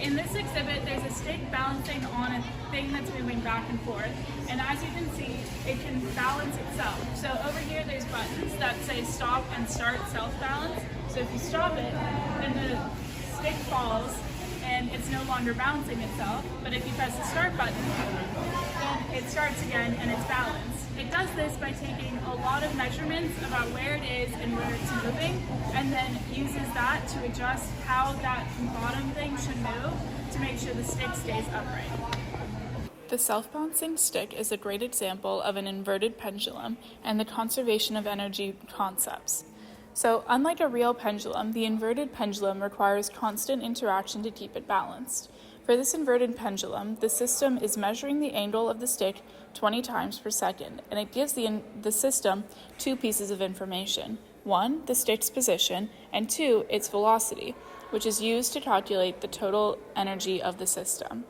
in this exhibit, there's a stick balancing on a thing that's moving back and forth. And as you can see, it can balance itself. So over here, there's buttons that say stop and start self-balance. So if you stop it, then the stick falls and it's no longer balancing itself. But if you press the start button, then it starts again and it's balanced. It does this by taking a lot of measurements about where it is and where it's moving, and then uses that to adjust how that bottom thing should move to make sure the stick stays upright. The self-balancing stick is a great example of an inverted pendulum and the conservation of energy concepts. So, unlike a real pendulum, the inverted pendulum requires constant interaction to keep it balanced. For this inverted pendulum, the system is measuring the angle of the stick 20 times per second, and it gives the system two pieces of information. One, the stick's position, and two, its velocity, which is used to calculate the total energy of the system.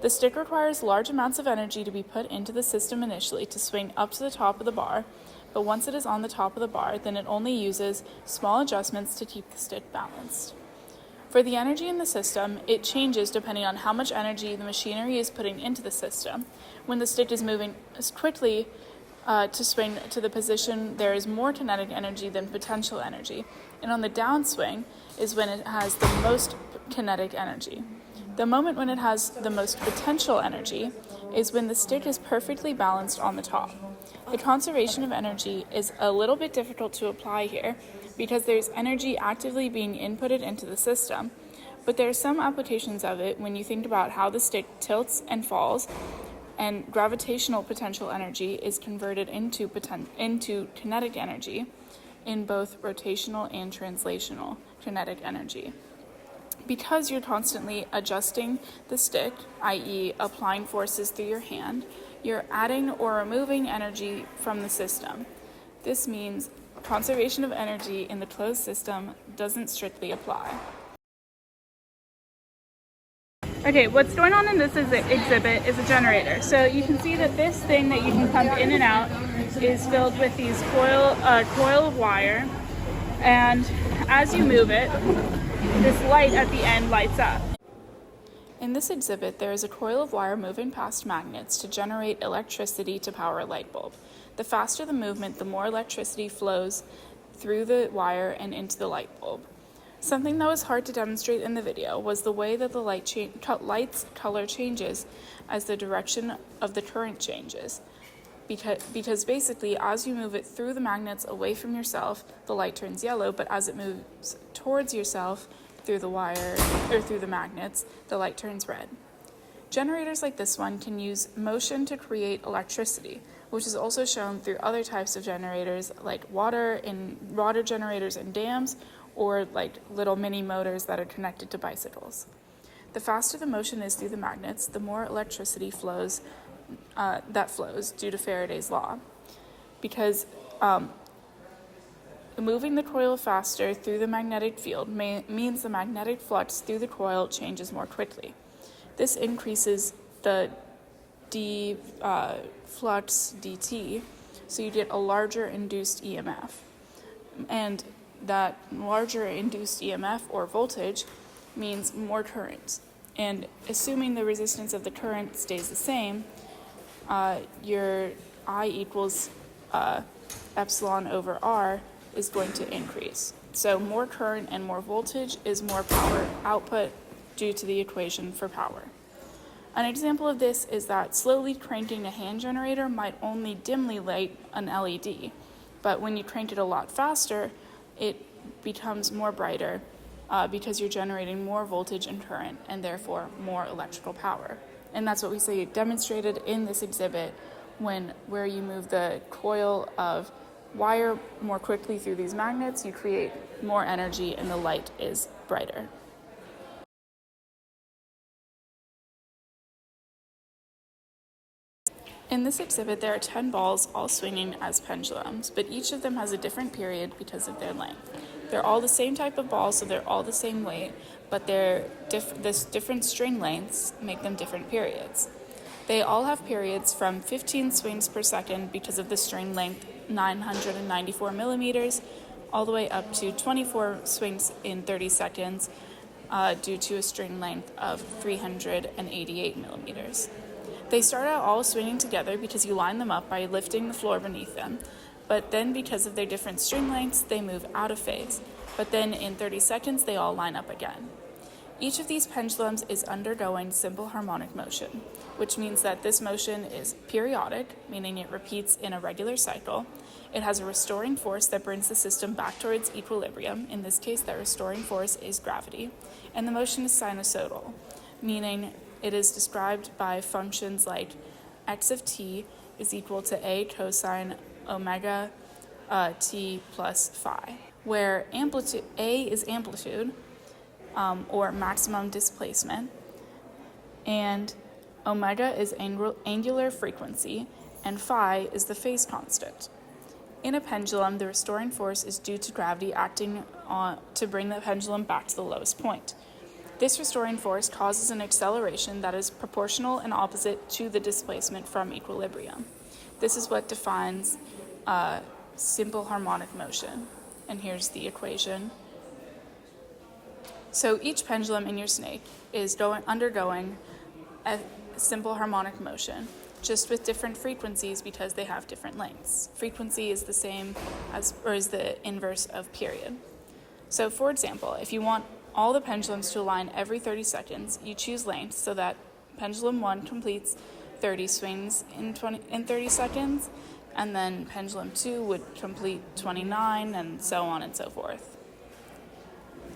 The stick requires large amounts of energy to be put into the system initially to swing up to the top of the bar, but once it is on the top of the bar, then it only uses small adjustments to keep the stick balanced. For the energy in the system, it changes depending on how much energy the machinery is putting into the system. When the stick is moving as quickly to swing to the position, there is more kinetic energy than potential energy. And on the downswing is when it has the most kinetic energy. The moment when it has the most potential energy is when the stick is perfectly balanced on the top. The conservation of energy is a little bit difficult to apply here because there's energy actively being inputted into the system, but there are some applications of it when you think about how the stick tilts and falls, and gravitational potential energy is converted into kinetic energy in both rotational and translational kinetic energy. Because you're constantly adjusting the stick, i.e. applying forces through your hand, you're adding or removing energy from the system. This means conservation of energy in the closed system doesn't strictly apply. Okay, what's going on in this exhibit is a generator. So you can see that this thing that you can pump in and out is filled with these coil of wire, and as you move it, this light at the end lights up. In this exhibit, there is a coil of wire moving past magnets to generate electricity to power a light bulb. The faster the movement, the more electricity flows through the wire and into the light bulb. Something that was hard to demonstrate in the video was the way that the light's color changes as the direction of the current changes. Because basically, as you move it through the magnets away from yourself, the light turns yellow, but as it moves towards yourself through the wire or through the magnets, the light turns red. Generators like this one can use motion to create electricity, which is also shown through other types of generators like water generators in dams, or like little mini motors that are connected to bicycles. The faster the motion is through the magnets, the more electricity flows due to Faraday's law. Because moving the coil faster through the magnetic field means the magnetic flux through the coil changes more quickly. This increases the flux dt, so you get a larger induced EMF. And that larger induced EMF or voltage means more current. And assuming the resistance of the current stays the same, your I equals epsilon over R is going to increase. So more current and more voltage is more power output due to the equation for power. An example of this is that slowly cranking a hand generator might only dimly light an LED, but when you crank it a lot faster, it becomes more brighter because you're generating more voltage and current and therefore more electrical power. And that's what we see demonstrated in this exhibit where you move the coil of wire more quickly through these magnets, you create more energy and the light is brighter. In this exhibit, there are 10 balls all swinging as pendulums, but each of them has a different period because of their length. They're all the same type of ball, so they're all the same weight, but this different string lengths make them different periods. They all have periods from 15 swings per second because of the string length 994 millimeters, all the way up to 24 swings in 30 seconds due to a string length of 388 millimeters. They start out all swinging together because you line them up by lifting the floor beneath them, but then because of their different string lengths, they move out of phase, but then in 30 seconds, they all line up again. Each of these pendulums is undergoing simple harmonic motion, which means that this motion is periodic, meaning it repeats in a regular cycle. It has a restoring force that brings the system back towards equilibrium. In this case, that restoring force is gravity. And the motion is sinusoidal, meaning it is described by functions like x of t is equal to a cosine omega t plus phi, where amplitude a is amplitude, or maximum displacement, and omega is angular frequency, and phi is the phase constant. In a pendulum, the restoring force is due to gravity acting to bring the pendulum back to the lowest point. This restoring force causes an acceleration that is proportional and opposite to the displacement from equilibrium. This is what defines simple harmonic motion. And here's the equation. So each pendulum in your snake is undergoing a simple harmonic motion, just with different frequencies because they have different lengths. Frequency is the same as, or is the inverse of period. So for example, if you want all the pendulums to align every 30 seconds, you choose length so that pendulum 1 completes 30 swings in 30 seconds, and then pendulum 2 would complete 29, and so on and so forth.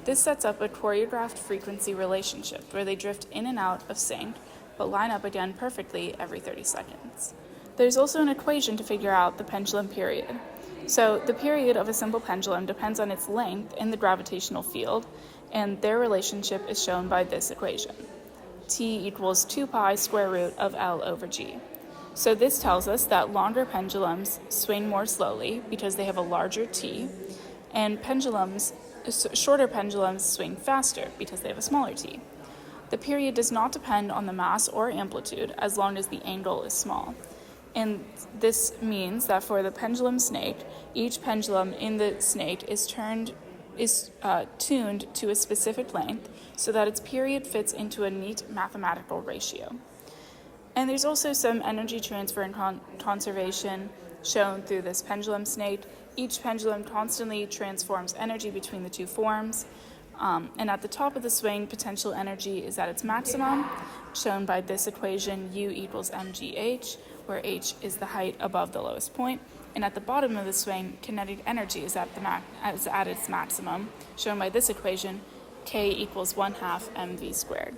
This sets up a choreographed frequency relationship where they drift in and out of sync, but line up again perfectly every 30 seconds. There's also an equation to figure out the pendulum period. So the period of a simple pendulum depends on its length in the gravitational field, and their relationship is shown by this equation. T equals 2 pi square root of L over G. So this tells us that longer pendulums swing more slowly because they have a larger T, and shorter pendulums swing faster because they have a smaller T. The period does not depend on the mass or amplitude as long as the angle is small. And this means that for the pendulum snake, each pendulum in the snake is tuned to a specific length so that its period fits into a neat mathematical ratio. And there's also some energy transfer and conservation shown through this pendulum snake. Each pendulum constantly transforms energy between the two forms. And at the top of the swing, potential energy is at its maximum, shown by this equation, U equals mgh, where h is the height above the lowest point. And at the bottom of the swing, kinetic energy is at its maximum, shown by this equation, k equals 1/2 mv squared.